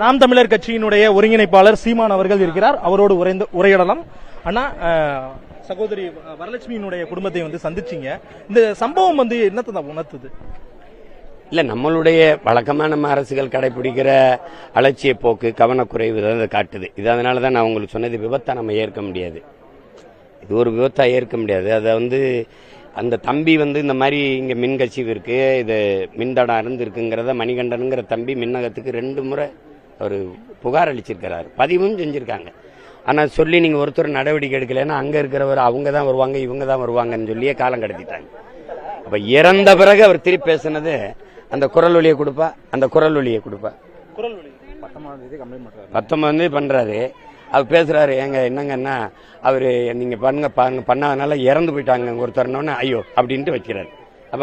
நாம் தமிழர் கட்சியினுடைய ஒருங்கிணைப்பாளர் சீமான் அவர்கள் இருக்கிறார். அவரோடு உரையாடலாம். அண்ணா, சகோதரி வரலட்சுமியினுடைய குடும்பத்தை சந்திச்சீங்க. இந்த சம்பவம் என்னத்தை உணர்த்துது? இல்ல, நம்மளுடைய வழக்கமா நம்ம அரசுகள் கடைபிடிக்கிற அலட்சிய போக்கு, கவனக்குறைவு அதை காட்டுது. இது அதனாலதான் நான் உங்களுக்கு சொன்னது, விபத்தா நம்ம ஏற்க முடியாது. இது ஒரு விபத்தா ஏற்க முடியாது. அதை அந்த தம்பி இந்த மாதிரி இங்க மின் கசிவு இருக்கு, இது மின்தடம் இருந்திருக்குங்கிறத மணிகண்டனுங்கிற தம்பி மின்னகத்துக்கு 2 முறை அவர் புகார் அளிச்சிருக்கிறார், பதிவும் செஞ்சிருக்காங்க. ஆனா சொல்லி நீங்க ஒருத்தர் நடவடிக்கை எடுக்கலன்னா அங்க இருக்கிறவர் அவங்க தான் வருவாங்க, இவங்க தான் வருவாங்கன்னு சொல்லியே காலம் கடத்திட்டாங்க. அப்ப இறந்த பிறகு அவர் திருப்பி பேசினது அந்த குரல் ஒலியை கொடுப்பா, அந்த குரல் ஒலியை கொடுப்பா. 19 பண்றாரு. அவர் பேசுறாரு, என்னங்கன்னா அவரு நீங்க பண்ணாதனால இறந்து போயிட்டாங்க ஒருத்தர்னோன்னு ஐயோ அப்படின்ட்டு வைக்கிறாரு. அப்ப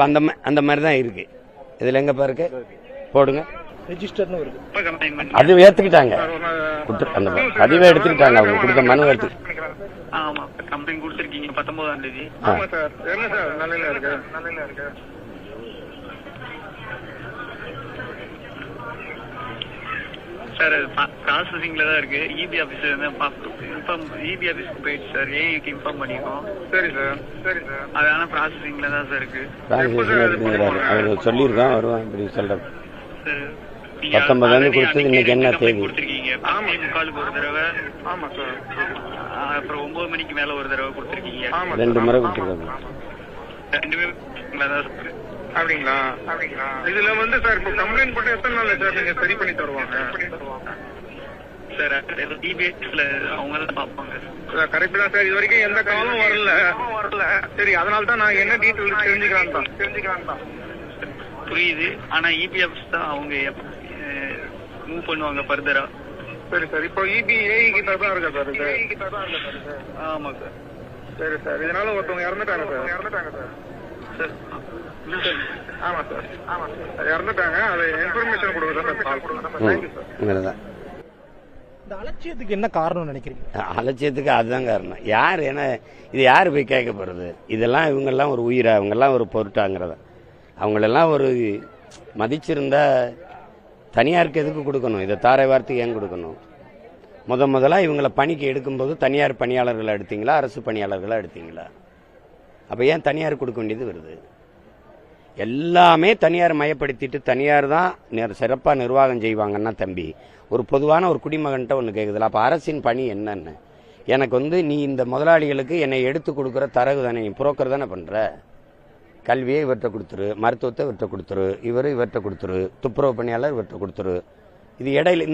அந்த மாதிரிதான் இருக்கு. இதுல எங்க பாருங்க போடுங்க, அது ஏத்துக்கிட்டாங்க, அந்த பதிவை எடுத்துக்கிட்டாங்க, அவங்க கொடுத்த மனு எடுத்து. கம்ப்ளைண்ட் கொடுத்திருக்கீங்க 19ஆம் தேதி. சார் ப்ராசஸிங்ல தான் இருக்கு. இபி ஆபீஸ்ல இபி ஆபீஸ்க்கு போயிடுச்சு சார், ஏஐக்கு இன்ஃபார்ம் பண்ணிருக்கோம். சரி சார், சரி சார், அதனால ப்ராசஸிங்ல தான் சார் இருக்கு. அவர் சொல்லியிருக்கான் வருவான் இப்படி சொல்ற. 19 கொடுத்தது இன்னைக்கு என்ன தேதி? கொடுத்திருக்கீங்க 4:45 ஒரு தடவை. ஆமா சார். அப்புறம் 9 மணிக்கு மேல ஒரு தடவை கொடுத்திருக்கீங்க. 2 முறை கொடுத்துருக்காங்க. 2 தான் சார். அப்படிங்களா? இதுல சார் இப்போ கம்ப்ளைண்ட் போட்டு எத்தனை நாள் சார் நீங்க சரி பண்ணி தருவாங்க? சார் டிபிஎஸ்ல அவங்க தான் பாப்பாங்க. கரெக்ட் தான் சார், இது வரைக்கும் எந்த காலம் வரல. சரி, அதனால தான் நான் என்ன டீட்டெயில் தெரிஞ்சுக்கலாம் தான். புரியுது. ஆனா இபி ஆபீஸ் தான் அவங்க மூவ் பண்ணுவாங்க ஃபர்தரா. சரி சார், இப்போ இபி ஏஐ கிட்ட தான் இருக்கா சார் இது? ஆமா சார். சரி சார், இதனால ஒருத்தவங்க இறந்துட்டாங்க சார். ஆமா சார், இறந்துட்டாங்க. அது இன்ஃபர்மேஷன் கொடுக்குறேன் சார். இந்த அலட்சியத்துக்கு என்ன காரணம் நினைக்கிறீங்க? அலட்சியத்துக்கு அதுதான் காரணம். யார் இது யாரு போய் கேட்க போறது? இதெல்லாம் இவங்கெல்லாம் ஒரு உயிரா, அவங்கெல்லாம் ஒரு பொருட்டாங்கிறத. அவங்களெல்லாம் ஒரு மதிச்சிருந்தா தனியாருக்கு எதுக்கு கொடுக்கணும்? இதை தாரை வார்த்தைக்கு ஏன் கொடுக்கணும்? முதல்ல இவங்களை பணிக்கு எடுக்கும்போது தனியார் பணியாளர்களை எடுத்தீங்களா, அரசு பணியாளர்களா எடுத்தீங்களா? அப்ப ஏன் தனியார் கொடுக்க வேண்டியது வருது? எல்லாமே தனியார் மயப்படுத்திட்டு தனியார் தான் சிறப்பா நிர்வாகம் செய்வாங்கன்னா தம்பி, ஒரு பொதுவான ஒரு குடிமகன்கிட்ட ஒண்ணு கேக்குதுல, அப்ப அரசின் பணி என்னன்னு? எனக்கு நீ இந்த முதலாளிகளுக்கு என்னை எடுத்து கொடுக்குற தரகு தானே, நீ புரோக்கர் தானே பண்ற. கல்வியை இவர்கிட்ட கொடுத்துரு, மருத்துவத்தை இவர்கிட்ட கொடுத்துரு, இவர்கிட்ட கொடுத்துரு, துப்புரவு பணியாளர் இவர்கிட்ட கொடுத்துரு. இது இடையில